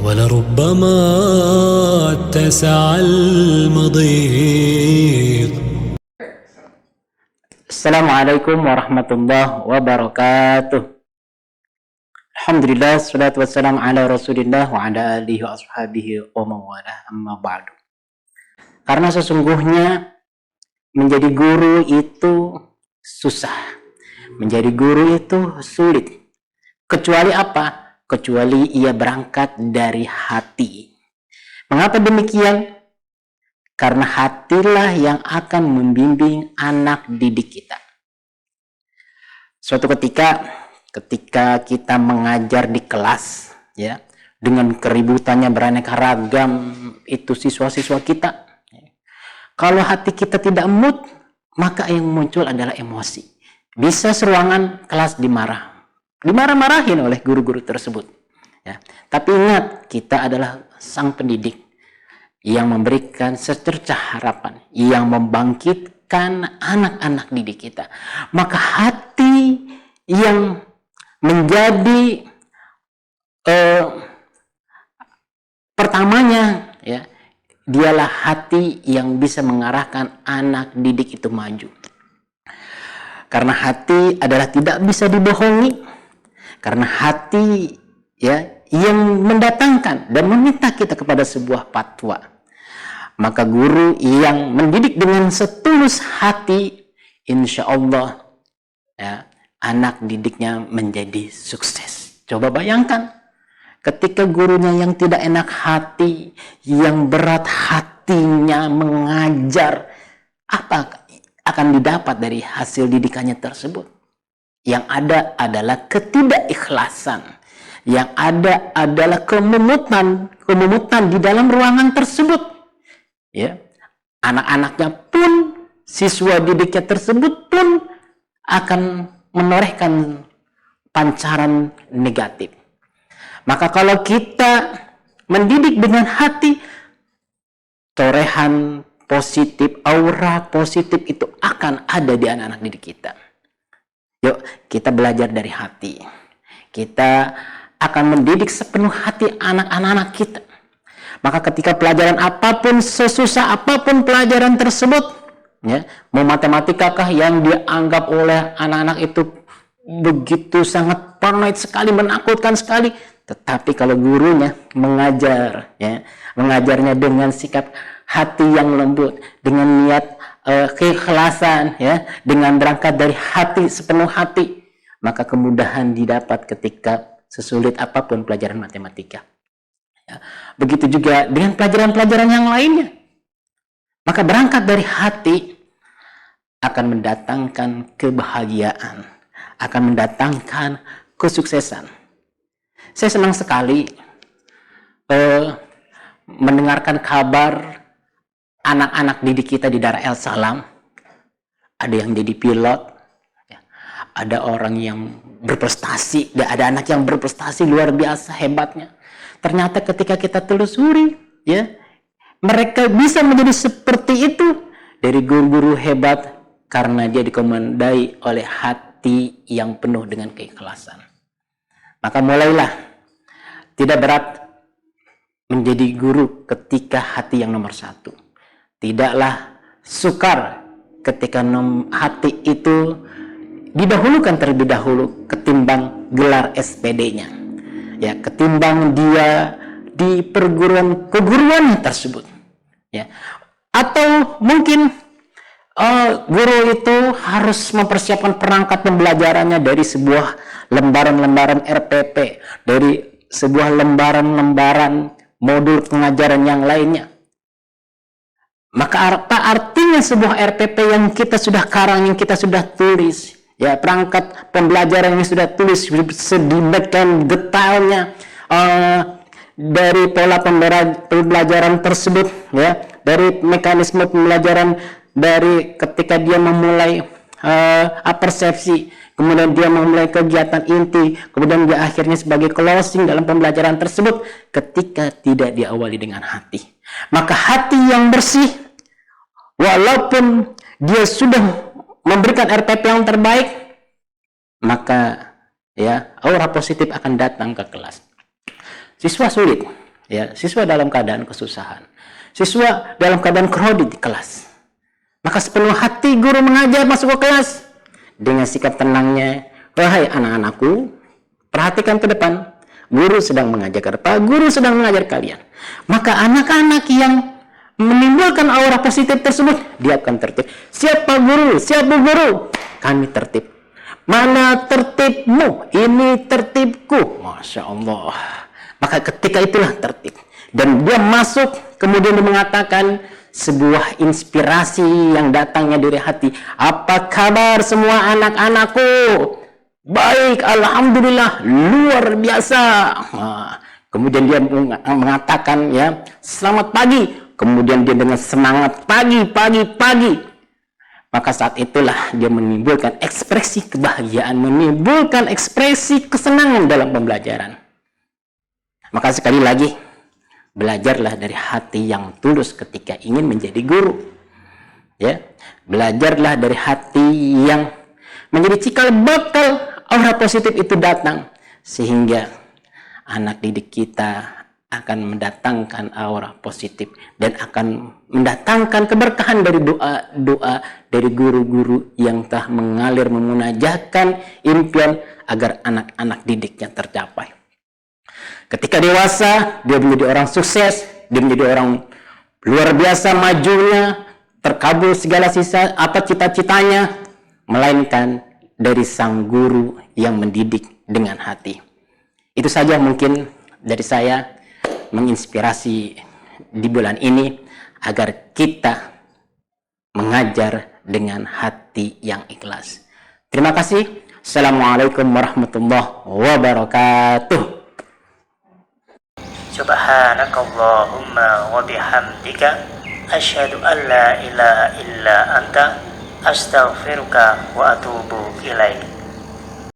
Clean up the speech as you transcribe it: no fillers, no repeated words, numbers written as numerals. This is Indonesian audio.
ولربما اتسع المضيق. Assalamualaikum warahmatullahi wabarakatuh. Alhamdulillah, salatu wassalamu ala rasulillah wa ala alihi wa ashabihi wa mawalah, amma ba'du. Karena sesungguhnya menjadi guru itu susah. Menjadi guru itu sulit. Kecuali apa? Kecuali ia berangkat dari hati. Mengapa demikian? Karena hatilah yang akan membimbing anak didik kita. Suatu ketika kita mengajar di kelas, ya, dengan keributannya beraneka ragam itu siswa-siswa kita. Kalau hati kita tidak mood, maka yang muncul adalah emosi. Bisa seruangan kelas dimarah-marahin oleh guru-guru tersebut. Ya. Tapi ingat, kita adalah sang pendidik yang memberikan secercah harapan, yang membangkitkan anak-anak didik kita. Maka hati yang menjadi pertamanya, ya, dialah hati yang bisa mengarahkan anak didik itu maju. Karena hati adalah tidak bisa dibohongi. Karena hati, ya, yang mendatangkan dan meminta kita kepada sebuah fatwa. Maka guru yang mendidik dengan setulus hati, insya Allah, ya, anak didiknya menjadi sukses. Coba bayangkan, ketika gurunya yang tidak enak hati, yang berat hatinya mengajar, apa akan didapat dari hasil didikannya tersebut? Yang ada adalah ketidakikhlasan. Yang ada adalah kememutan di dalam ruangan tersebut. Ya, anak-anaknya pun, siswa didiknya tersebut pun akan menorehkan pancaran negatif. Maka kalau kita mendidik dengan hati, torehan positif, aura positif itu akan ada di anak-anak didik kita. Yuk, kita belajar dari hati. Kita akan mendidik sepenuh hati anak-anak kita. Maka ketika pelajaran apapun, sesusah apapun pelajaran tersebut, ya, mau matematika kah yang dianggap oleh anak-anak itu begitu sangat paranoid sekali, menakutkan sekali, tetapi kalau gurunya mengajar, ya, mengajarnya dengan sikap hati yang lembut, dengan niat keikhlasan, ya, dengan berangkat dari hati, sepenuh hati, maka kemudahan didapat ketika sesulit apapun pelajaran matematika. Ya, begitu juga dengan pelajaran-pelajaran yang lainnya. Maka berangkat dari hati akan mendatangkan kebahagiaan, akan mendatangkan kesuksesan. Saya senang sekali mendengarkan kabar anak-anak didik kita di daerah El Salam. Ada yang jadi pilot, ya, ada orang yang berprestasi, ada anak yang berprestasi luar biasa hebatnya. Ternyata ketika kita telusuri, ya, mereka bisa menjadi seperti itu dari guru-guru hebat karena dia dikomandai oleh hati yang penuh dengan keikhlasan. Maka mulailah tidak berat menjadi guru ketika hati yang nomor satu. Tidaklah sukar ketika hati itu didahulukan terlebih dahulu ketimbang gelar SPD-nya. Ya, ketimbang dia di keguruan tersebut. Ya. Atau mungkin guru itu harus mempersiapkan perangkat pembelajarannya dari sebuah lembaran-lembaran RPP, dari sebuah lembaran-lembaran modul pengajaran yang lainnya. Maka apa artinya sebuah RPP yang kita sudah karang, yang kita sudah tulis, ya, perangkat pembelajaran yang sudah tulis sedemikian detailnya dari pola pembelajaran tersebut, ya, dari mekanisme pembelajaran, dari ketika dia memulai persepsi, kemudian dia memulai kegiatan inti, kemudian dia akhirnya sebagai closing dalam pembelajaran tersebut, ketika tidak diawali dengan hati. Maka hati yang bersih, walaupun dia sudah memberikan RPP yang terbaik, maka ya aura positif akan datang ke kelas. Siswa sulit, Ya, siswa dalam keadaan kesusahan. Siswa dalam keadaan kredit di kelas. Maka sepenuh hati guru mengajar masuk ke kelas dengan sikap tenangnya, wahai anak-anakku, perhatikan ke depan. Guru sedang mengajar ke depan, guru sedang mengajar kalian. Maka anak-anak yang menimbulkan aura positif tersebut, dia akan tertib. Siapa guru? Siapa guru? Kami tertib. Mana tertibmu? Ini tertibku. Masya Allah. Maka ketika itulah tertib. Dan dia masuk, kemudian dia mengatakan sebuah inspirasi yang datangnya dari hati. Apa kabar semua anak-anakku? Baik, alhamdulillah, luar biasa. Nah, kemudian dia mengatakan ya, selamat pagi. Kemudian dia dengan semangat pagi. Maka saat itulah dia menimbulkan ekspresi kebahagiaan, menimbulkan ekspresi kesenangan dalam pembelajaran. Maka sekali lagi, belajarlah dari hati yang tulus ketika ingin menjadi guru. Ya, belajarlah dari hati yang menjadi cikal bakal aura positif itu datang, sehingga anak didik kita akan mendatangkan aura positif dan akan mendatangkan keberkahan dari doa-doa dari guru-guru yang telah mengalir memunajatkan impian agar anak-anak didiknya tercapai. Ketika dewasa, dia menjadi orang sukses, dia menjadi orang luar biasa majunya, terkabul segala cita-citanya, melainkan dari sang guru yang mendidik dengan hati. Itu saja mungkin dari saya, menginspirasi di bulan ini agar kita mengajar dengan hati yang ikhlas. Terima kasih. Assalamualaikum warahmatullahi wabarakatuh. Subhanakallahumma wa bihamdika asyhadu an la ilaha illa anta astaghfiruka wa atubu ilaik.